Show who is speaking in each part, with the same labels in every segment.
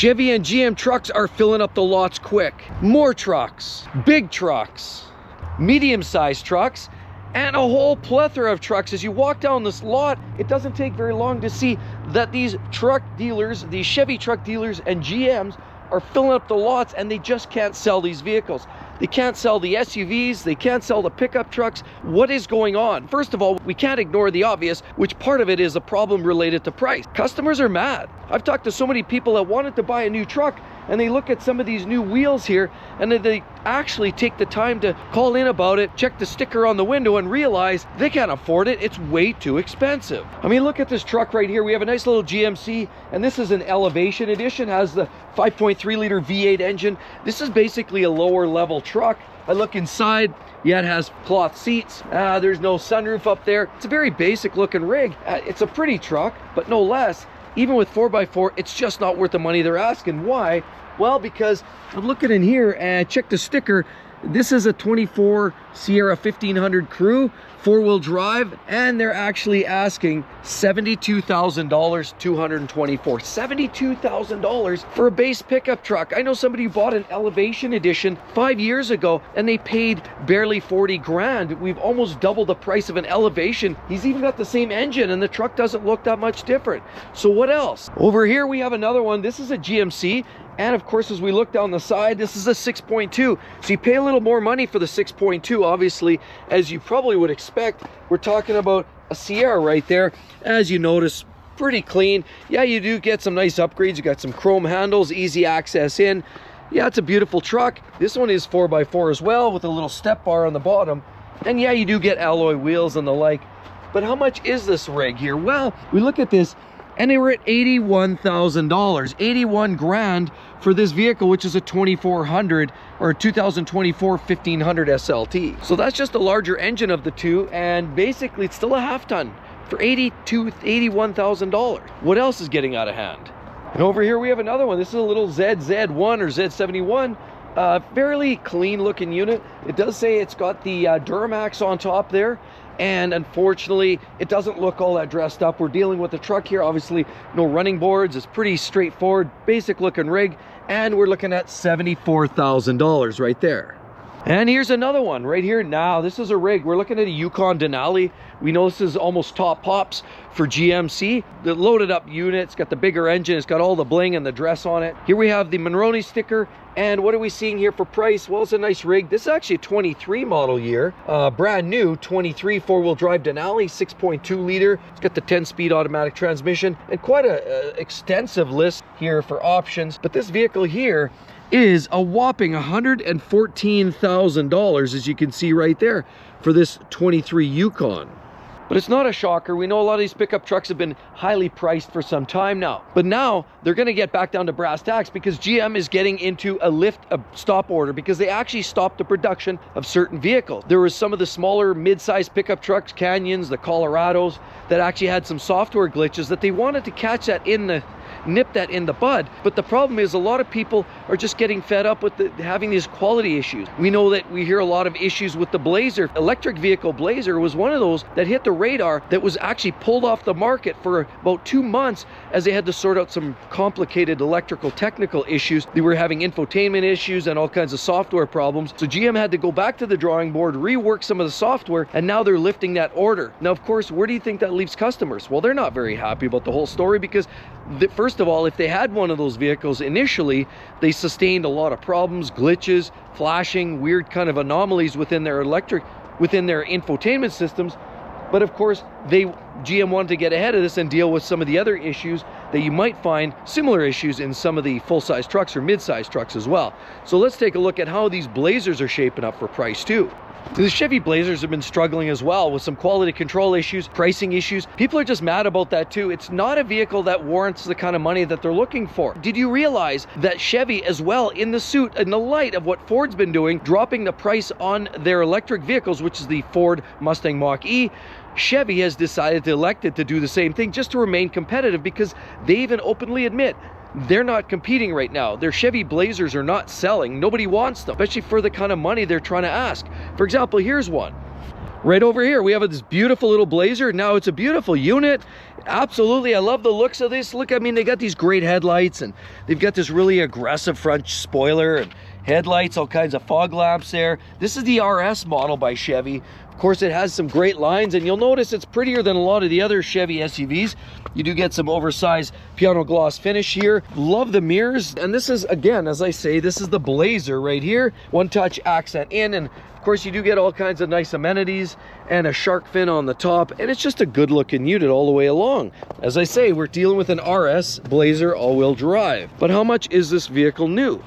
Speaker 1: Chevy and GM trucks are filling up the lots quick. More trucks, big trucks, medium-sized trucks, and a whole plethora of trucks. As you walk down this lot, it doesn't take very long to see that these truck dealers, these Chevy truck dealers and GMs are filling up the lots, and they just can't sell these vehicles. They can't sell the SUVs, they can't sell the pickup trucks. What is going on? First of all, we can't ignore the obvious, which part of it is a problem related to price. Customers are mad. I've talked to so many people that wanted to buy a new truck, and they look at some of these new wheels here, and then they actually take the time to call in about it, check the sticker on the window, and realize they can't afford it. It's way too expensive. I mean, look at this truck right here. We have a nice little GMC, and this is an Elevation edition, has the 5.3 liter V8 engine. This is basically a lower level truck. I look inside, yeah, it has cloth seats. There's no sunroof up there. It's a very basic looking rig. It's a pretty truck, but no less. Even with 4x4, it's just not worth the money they're asking. Why? Well, because I'm looking in here and check the sticker. This is a 24 Sierra 1500 Crew, 4-wheel drive, and they're actually asking $72,000, 224. $72,000 for a base pickup truck. I know somebody who bought an Elevation edition 5 years ago, and they paid barely 40 grand. We've almost doubled the price of an Elevation. He's even got the same engine, and the truck doesn't look that much different. So what else? Over here we have another one. This is a GMC. And of course, as we look down the side, this is a 6.2. So you pay a little more money for the 6.2, obviously, as you probably would expect. We're talking about a Sierra right there. As you notice, pretty clean. Yeah, you do get some nice upgrades. You got some chrome handles, easy access in. Yeah, it's a beautiful truck. This one is 4x4 as well, with a little step bar on the bottom. And yeah, you do get alloy wheels and the like. But how much is this rig here? Well, we look at this, and they were at $81,000, 81 grand for this vehicle, which is a 2400 or a 2024 1500 SLT. So that's just a larger engine of the two, and basically it's still a half ton for $81,000. What else is getting out of hand? And over here we have another one. This is a little ZZ1 or Z71. Fairly clean looking unit. It does say it's got the Duramax on top there, and unfortunately it doesn't look all that dressed up. We're dealing with the truck here, obviously no running boards. It's pretty straightforward, basic looking rig, and we're looking at $74,000 right there. And here's another one right here. Now this is a rig. We're looking at a Yukon Denali. We know this is almost top pops for GMC. The loaded up unit, it's got the bigger engine, it's got all the bling and the dress on it. Here we have the Monroney sticker. And what are we seeing here for price? Well, it's a nice rig. This is actually a 23 model year, brand new 23 4-wheel drive Denali, 6.2 liter. It's got the 10-speed automatic transmission, and quite a extensive list here for options. But this vehicle here is a whopping $114,000, as you can see right there, for this 23 Yukon. But it's not a shocker. We know a lot of these pickup trucks have been highly priced for some time now. But now they're going to get back down to brass tacks, because GM is getting into a stop order, because they actually stopped the production of certain vehicles. There was some of the smaller mid-sized pickup trucks, Canyons, the Colorados, that actually had some software glitches that they wanted to catch that nip that in the bud. But the problem is, a lot of people are just getting fed up with having these quality issues. We know that we hear a lot of issues with the Blazer. Electric vehicle Blazer was one of those that hit the radar, that was actually pulled off the market for about 2 months, as they had to sort out some complicated electrical technical issues. They were having infotainment issues and all kinds of software problems. So GM had to go back to the drawing board, rework some of the software, and now they're lifting that order. Now, of course, where do you think that leaves customers? Well, they're not very happy about the whole story, because first of all, if they had one of those vehicles initially, they sustained a lot of problems, glitches, flashing, weird kind of anomalies within their infotainment systems. But of course, GM wanted to get ahead of this and deal with some of the other issues that you might find, similar issues in some of the full-size trucks or mid-size trucks as well. So let's take a look at how these Blazers are shaping up for price too. The Chevy Blazers have been struggling as well with some quality control issues, pricing issues. People are just mad about that too. It's not a vehicle that warrants the kind of money that they're looking for. Did you realize that Chevy as well, in the suit, in the light of what Ford's been doing, dropping the price on their electric vehicles, which is the Ford Mustang Mach-E, Chevy has decided to elect to do the same thing just to remain competitive, because they even openly admit they're not competing right now. Their Chevy Blazers are not selling. Nobody wants them, especially for the kind of money they're trying to ask. For example, here's one. Right over here, we have this beautiful little Blazer. Now, it's a beautiful unit. Absolutely, I love the looks of this. Look, I mean, they got these great headlights, and they've got this really aggressive front spoiler and headlights, all kinds of fog lamps there. This is the RS model by Chevy. Of course, it has some great lines, and you'll notice it's prettier than a lot of the other Chevy SUVs. You do get some oversized piano gloss finish here. Love the mirrors. And this is, again, as I say, this is the Blazer right here. One touch accent in, and of course, you do get all kinds of nice amenities and a shark fin on the top, and it's just a good looking unit all the way along. As I say, we're dealing with an RS Blazer all-wheel drive. But how much is this vehicle new?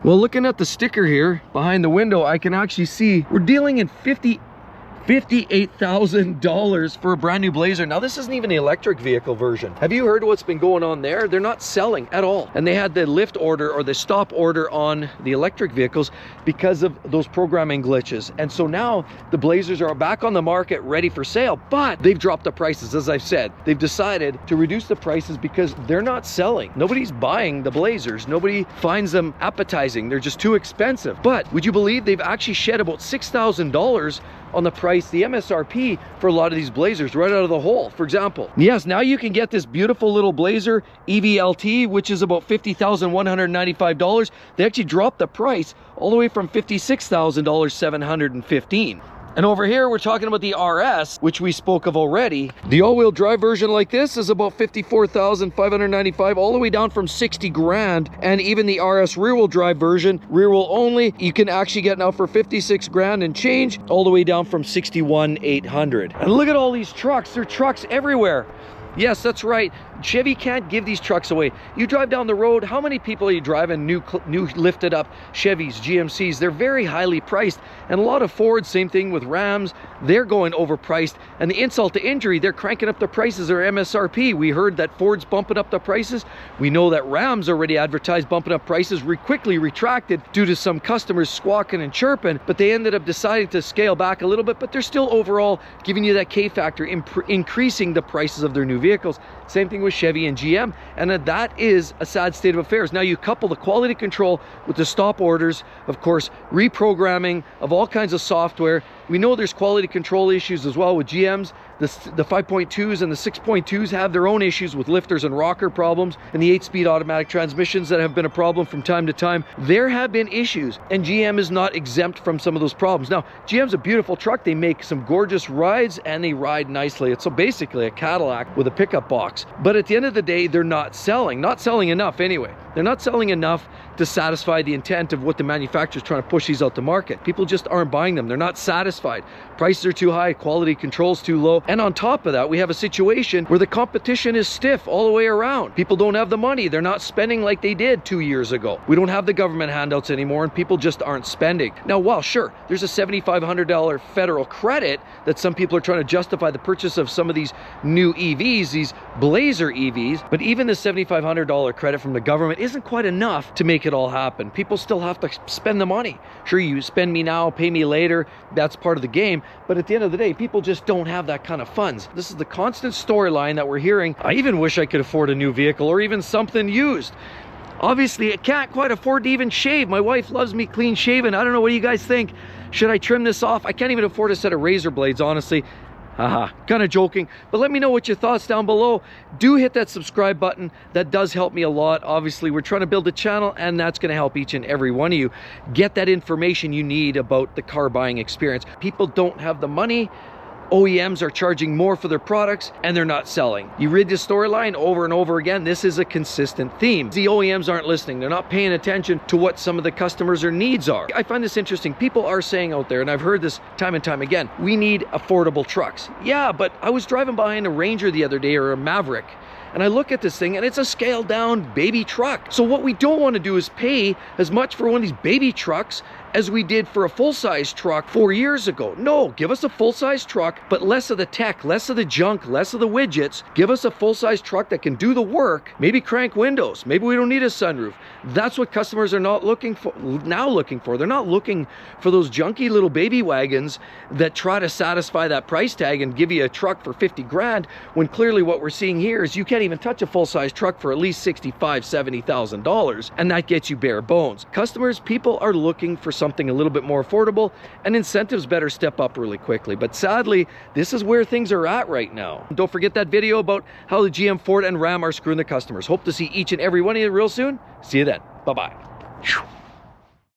Speaker 1: Well, looking at the sticker here behind the window, I can actually see we're dealing in $58,000 for a brand new Blazer. Now, this isn't even the electric vehicle version. Have you heard what's been going on there? They're not selling at all. And they had the lift order or the stop order on the electric vehicles because of those programming glitches. And so now the Blazers are back on the market, ready for sale, but they've dropped the prices. As I've said, they've decided to reduce the prices because they're not selling. Nobody's buying the Blazers. Nobody finds them appetizing. They're just too expensive. But would you believe they've actually shed about $6,000 on the price, the MSRP for a lot of these Blazers right out of the hole? For example, yes, now you can get this beautiful little Blazer EVLT, which is about $50,195. They actually dropped the price all the way from $56,715. And over here, we're talking about the RS, which we spoke of already. The all-wheel drive version like this is about $54,595, all the way down from 60 grand. And even the RS rear-wheel drive version, rear-wheel only, you can actually get now for 56 grand and change, all the way down from 61,800. And look at all these trucks. There are trucks everywhere. Yes, that's right. Chevy can't give these trucks away. You drive down the road, how many people are you driving new lifted up Chevys, GMCs? They're very highly priced. And a lot of Fords, same thing with Rams, they're going overpriced. And the insult to injury, they're cranking up the prices or MSRP. We heard that Ford's bumping up the prices. We know that Rams already advertised bumping up prices, quickly retracted due to some customers squawking and chirping, but they ended up deciding to scale back a little bit, but they're still overall giving you that K factor, increasing the prices of their new vehicles. Same thing with Chevy and GM, and that is a sad state of affairs. Now you couple the quality control with the stop orders, of course, reprogramming of all kinds of software. We know there's quality control issues as well with GMs. The 5.2s and the 6.2s have their own issues with lifters and rocker problems, and the 8-speed automatic transmissions that have been a problem from time to time. There have been issues, and GM is not exempt from some of those problems. Now, GM's a beautiful truck. They make some gorgeous rides, and they ride nicely. It's so basically a Cadillac with a pickup box. But at the end of the day, they're not selling enough anyway. They're not selling enough to satisfy the intent of what the manufacturer's trying to push these out to market. People just aren't buying them. They're not satisfied. Prices are too high, quality control's too low. And on top of that, we have a situation where the competition is stiff all the way around. People don't have the money. They're not spending like they did 2 years ago. We don't have the government handouts anymore, and people just aren't spending. Now, while sure, there's a $7,500 federal credit that some people are trying to justify the purchase of some of these new EVs, these Blazer EVs, but even the $7,500 credit from the government isn't quite enough to make it all happen. People still have to spend the money. Sure, you spend me now, pay me later. That's part of the game. But at the end of the day, people just don't have that kind of funds. This is the constant storyline that we're hearing. I even wish I could afford a new vehicle or even something used. Obviously, I can't quite afford to even shave. My wife loves me clean shaven. I don't know, what do you guys think? Should I trim this off? I can't even afford a set of razor blades, honestly. Haha, kind of joking, but let me know what your thoughts down below. Do hit that subscribe button. That does help me a lot. Obviously, we're trying to build a channel, and that's going to help each and every one of you get that information you need about the car buying experience. People don't have the money. OEMs are charging more for their products, and they're not selling. You read this storyline over and over again. This is a consistent theme. The OEMs aren't listening. They're not paying attention to what some of the customers' or needs are. I find this interesting. People are saying out there, and I've heard this time and time again, we need affordable trucks. Yeah, but I was driving behind a Ranger the other day, or a Maverick, and I look at this thing, and it's a scaled down baby truck. So what we don't want to do is pay as much for one of these baby trucks as we did for a full-size truck 4 years ago. No, give us a full-size truck, but less of the tech, less of the junk, less of the widgets. Give us a full-size truck that can do the work. Maybe crank windows. Maybe we don't need a sunroof. That's what customers are not looking for now. They're not looking for those junky little baby wagons that try to satisfy that price tag and give you a truck for 50 grand, when clearly what we're seeing here is you can't even touch a full-size truck for at least $65,000, $70,000, and that gets you bare bones. Customers, people are looking for something a little bit more affordable, and incentives better step up really quickly. But sadly, this is where things are at right now. Don't forget that video about how the GM, Ford, and Ram are screwing the customers. Hope to see each and every one of you real soon. See you then. Bye-bye.